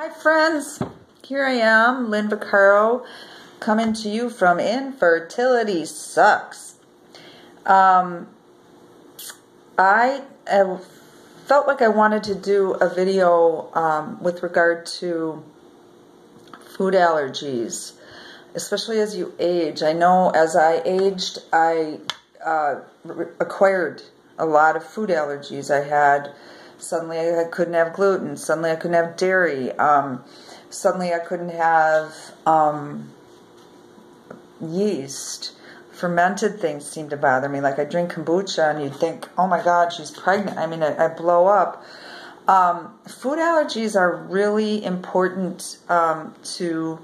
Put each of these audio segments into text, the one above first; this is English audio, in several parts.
Hi friends, here I am, Lynn Vaccaro, coming to you from Infertility Sucks. I felt like I wanted to do a video with regard to food allergies, especially as you age. I know as I aged, I acquired a lot of food allergies. Suddenly I couldn't have gluten. Suddenly I couldn't have dairy. Suddenly I couldn't have yeast. Fermented things seemed to bother me. Like I drink kombucha and you'd think, oh my God, she's pregnant. I mean, I blow up. Food allergies are really important to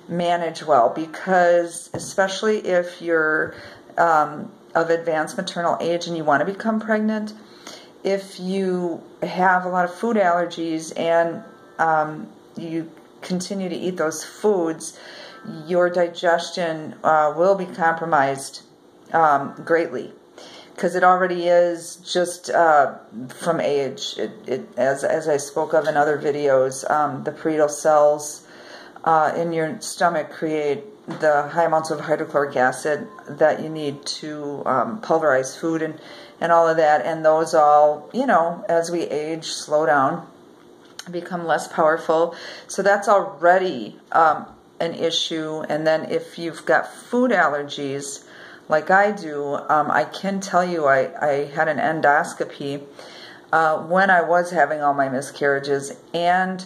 manage well, because especially if you're of advanced maternal age and you want to become pregnant, if you have a lot of food allergies and you continue to eat those foods, your digestion will be compromised greatly, because it already is just from age. As I spoke of in other videos, the parietal cells in your stomach create the high amounts of hydrochloric acid that you need to pulverize food and all of that, and those all, as we age, slow down, become less powerful. So that's already an issue. And then if you've got food allergies, like I do, I can tell you I had an endoscopy when I was having all my miscarriages, and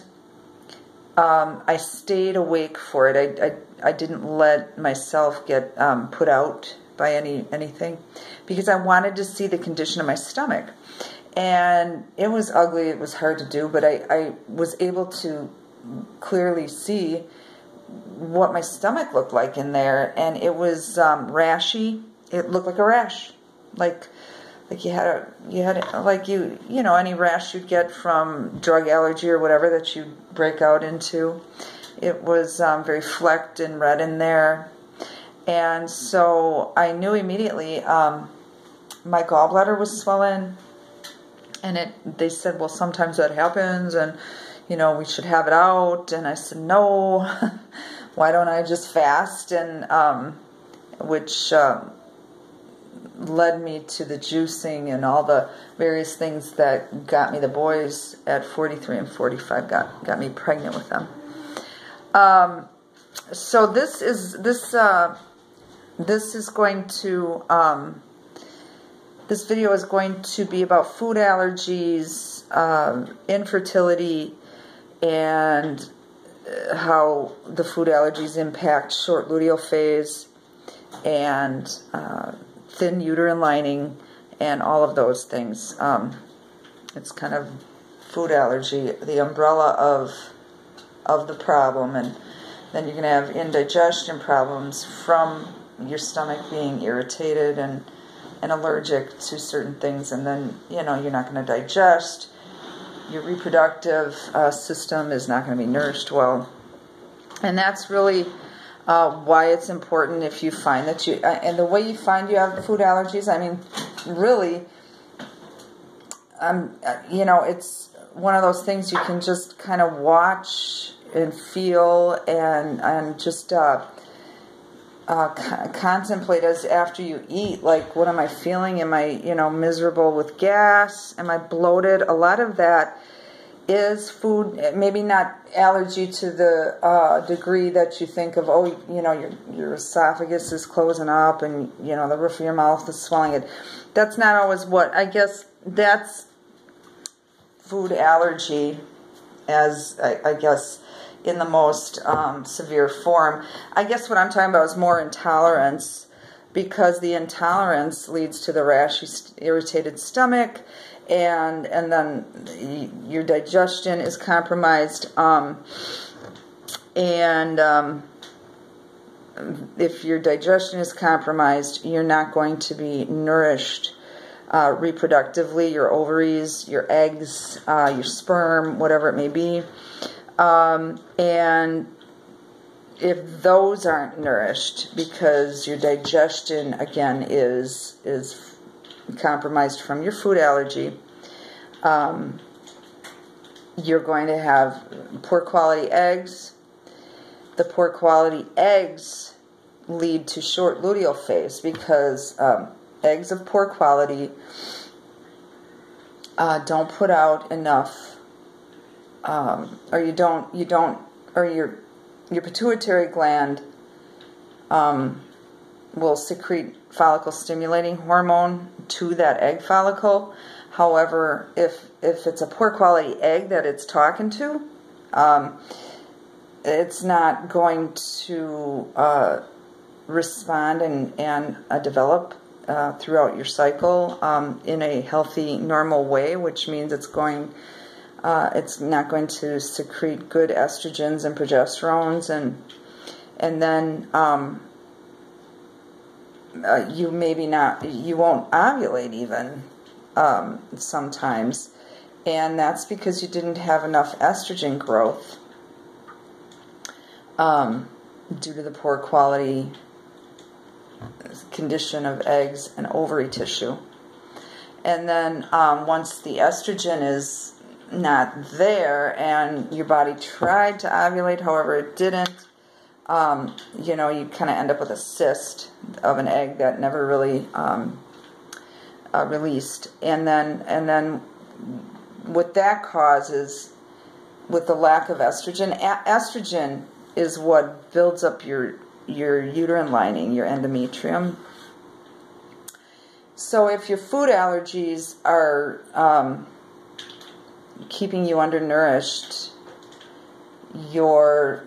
I stayed awake for it. I didn't let myself get put out by anything, because I wanted to see the condition of my stomach. And it was ugly, it was hard to do, but I was able to clearly see what my stomach looked like in there, and it was rashy. It looked like a rash, like you had any rash you'd get from drug allergy or whatever that you break out into. It was very flecked and red in there. And so I knew immediately my gallbladder was swollen, and they said, well, sometimes that happens, and we should have it out. And I said, no, why don't I just fast? And which led me to the juicing and all the various things that got me the boys at 43 and 45, got me pregnant with them. So this is going to this video is going to be about food allergies, infertility, and how the food allergies impact short luteal phase and thin uterine lining and all of those things. It's kind of food allergy, the umbrella of the problem, and then you're going to have indigestion problems from your stomach being irritated and allergic to certain things, and then you're not going to digest. Your reproductive system is not going to be nourished well, and that's really why it's important. If you find that and the way you find you have food allergies, I mean, really, it's one of those things you can just kind of watch and feel and just contemplate as after you eat, like, what am I feeling? Am I, miserable with gas? Am I bloated? A lot of that is food, maybe not allergy to the degree that you think of, oh, your esophagus is closing up and, the roof of your mouth is swelling. That's not always I guess that's food allergy, as I guess in the most severe form. I guess what I'm talking about is more intolerance, because the intolerance leads to the rashy, irritated stomach, and then your digestion is compromised. If your digestion is compromised, you're not going to be nourished reproductively. Your ovaries, your eggs, your sperm, whatever it may be. And if those aren't nourished, because your digestion again is compromised from your food allergy, you're going to have poor quality eggs. The poor quality eggs lead to short luteal phase because eggs of poor quality don't put out enough, or your pituitary gland will secrete follicle stimulating hormone to that egg follicle. However, if it's a poor quality egg that it's talking to, it's not going to respond and develop throughout your cycle in a healthy, normal way, which means it's not going to secrete good estrogens and progesterones, and then you won't ovulate even sometimes, and that's because you didn't have enough estrogen growth due to the poor quality condition of eggs and ovary tissue. And then once the estrogen is not there and your body tried to ovulate, however it didn't, you kind of end up with a cyst of an egg that never really released. And then what that causes, with the lack of estrogen, estrogen is what builds up your uterine lining, your endometrium. So if your food allergies are keeping you undernourished, you're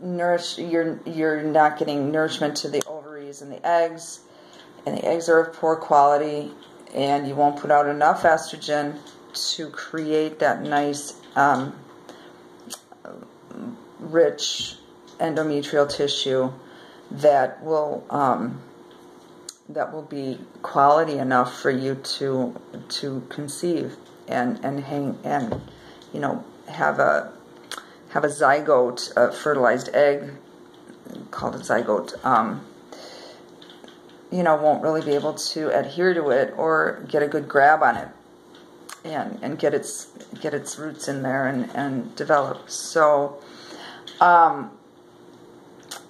not getting nourishment to the ovaries and the eggs are of poor quality, and you won't put out enough estrogen to create that nice rich endometrial tissue that will be quality enough for you to conceive and have a zygote, a fertilized egg called a zygote. Won't really be able to adhere to it or get a good grab on it and get its roots in there and develop. So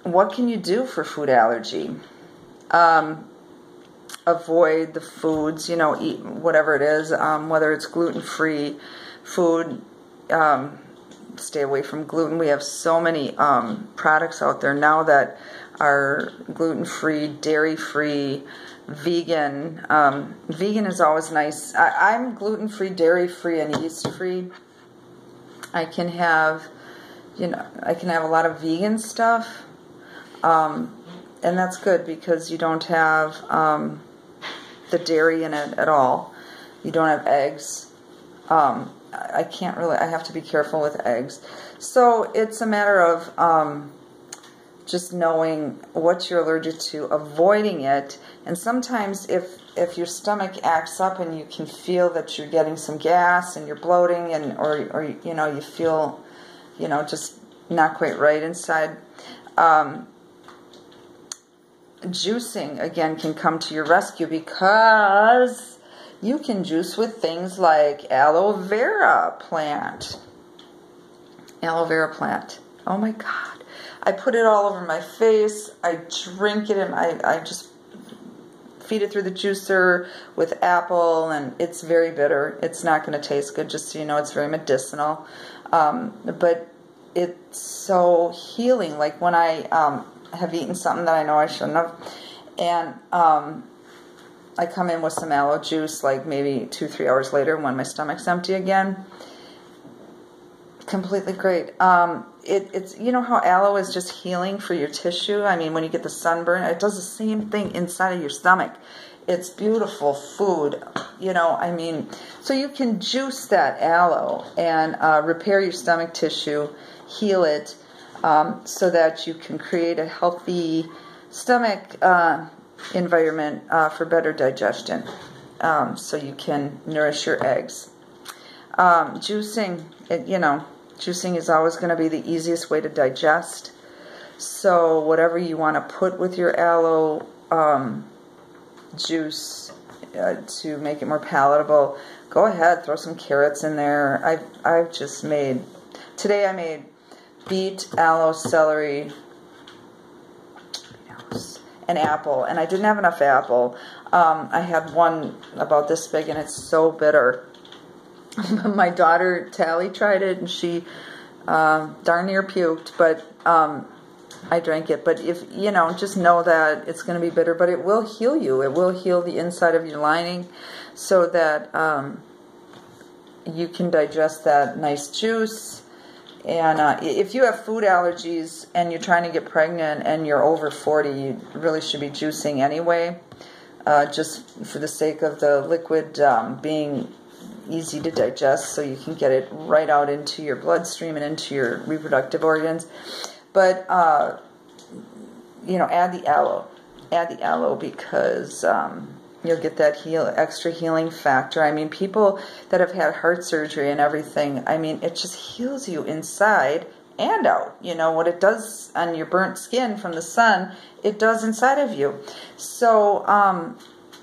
what can you do for food allergy? Avoid the foods, eat whatever it is, whether it's gluten-free food, stay away from gluten. We have so many products out there now that are gluten-free, dairy-free, vegan. Vegan is always nice. I'm gluten-free, dairy-free, and yeast-free. I can have a lot of vegan stuff, and that's good because you don't have the dairy in it at all. You don't have eggs. I have to be careful with eggs. So it's a matter of just knowing what you're allergic to, avoiding it, and sometimes if your stomach acts up and you can feel that you're getting some gas and you're bloating or you feel just not quite right inside, juicing again can come to your rescue, because you can juice with things like aloe vera plant. Aloe vera plant. Oh my God. I put it all over my face. I drink it and I just feed it through the juicer with apple, and it's very bitter. It's not going to taste good, just so you know. It's very medicinal. But it's so healing. Like when I have eaten something that I know I shouldn't have, and I come in with some aloe juice like maybe 2-3 hours later when my stomach's empty again. Completely great. It's how aloe is just healing for your tissue. I mean, when you get the sunburn, it does the same thing inside of your stomach. It's beautiful food, so you can juice that aloe and repair your stomach tissue, heal it, so that you can create a healthy stomach environment for better digestion, so you can nourish your eggs. Juicing, juicing is always going to be the easiest way to digest. So whatever you want to put with your aloe juice to make it more palatable, go ahead, throw some carrots in there. I've just made, today I made beet, aloe, celery, and apple, and I didn't have enough apple. I had one about this big, and it's so bitter. My daughter Tally tried it, and she darn near puked, but I drank it. But if you know, just know that it's going to be bitter, but it will heal you. It will heal the inside of your lining, so that you can digest that nice juice. And if you have food allergies and you're trying to get pregnant and you're over 40, you really should be juicing anyway, just for the sake of the liquid being easy to digest, so you can get it right out into your bloodstream and into your reproductive organs. But you know, add the aloe. Add the aloe because you'll get that extra healing factor. I mean, people that have had heart surgery and everything, I mean, it just heals you inside and out. You know, what it does on your burnt skin from the sun, it does inside of you. So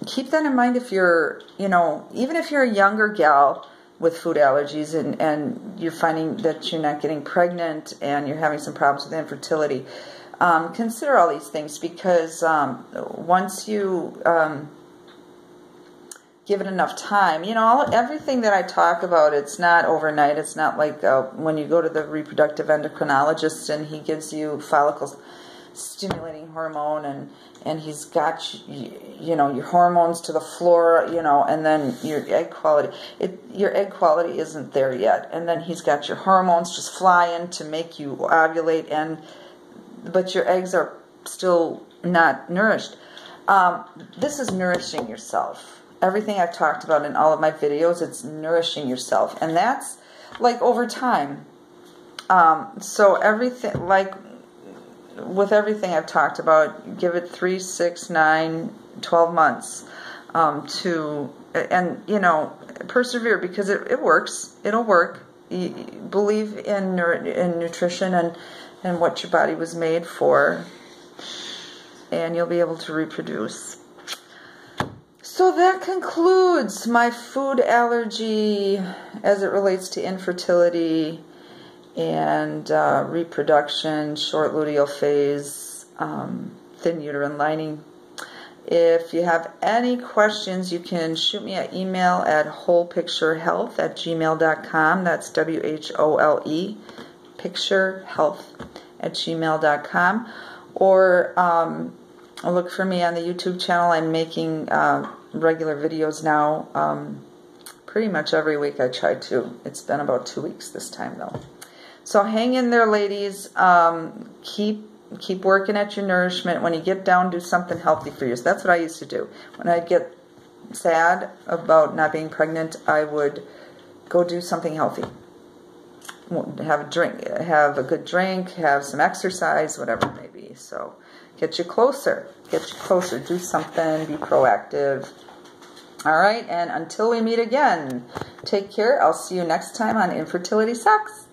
keep that in mind if you're, you know, even if you're a younger gal with food allergies and you're finding that you're not getting pregnant and you're having some problems with infertility, consider all these things, because once you give it enough time, you know, everything that I talk about, it's not overnight. It's not like when you go to the reproductive endocrinologist and he gives you follicle stimulating hormone and he's got, you know, your hormones to the floor, you know, and then your egg quality, your egg quality isn't there yet, and then he's got your hormones just flying to make you ovulate, but your eggs are still not nourished. This is nourishing yourself. Everything I've talked about in all of my videos, it's nourishing yourself, and that's like over time. So everything, like with everything I've talked about, give it 3, 6, 9, 12 months and you know, persevere, because it works. It'll work. Believe in nutrition and what your body was made for, and you'll be able to reproduce. So that concludes my food allergy as it relates to infertility and reproduction, short luteal phase, thin uterine lining. If you have any questions, you can shoot me an email at wholepicturehealth@gmail.com. That's WHOLE, picturehealth@gmail.com. Or look for me on the YouTube channel. I'm making regular videos now, pretty much every week I try to. It's been about 2 weeks this time though. So hang in there, ladies. Keep working at your nourishment. When you get down, do something healthy for you. So that's what I used to do. When I'd get sad about not being pregnant, I would go do something healthy. Have a drink, have a good drink, have some exercise, whatever it may be. So get you closer. Get you closer. Do something. Be proactive. All right. And until we meet again, take care. I'll see you next time on Infertility Sucks.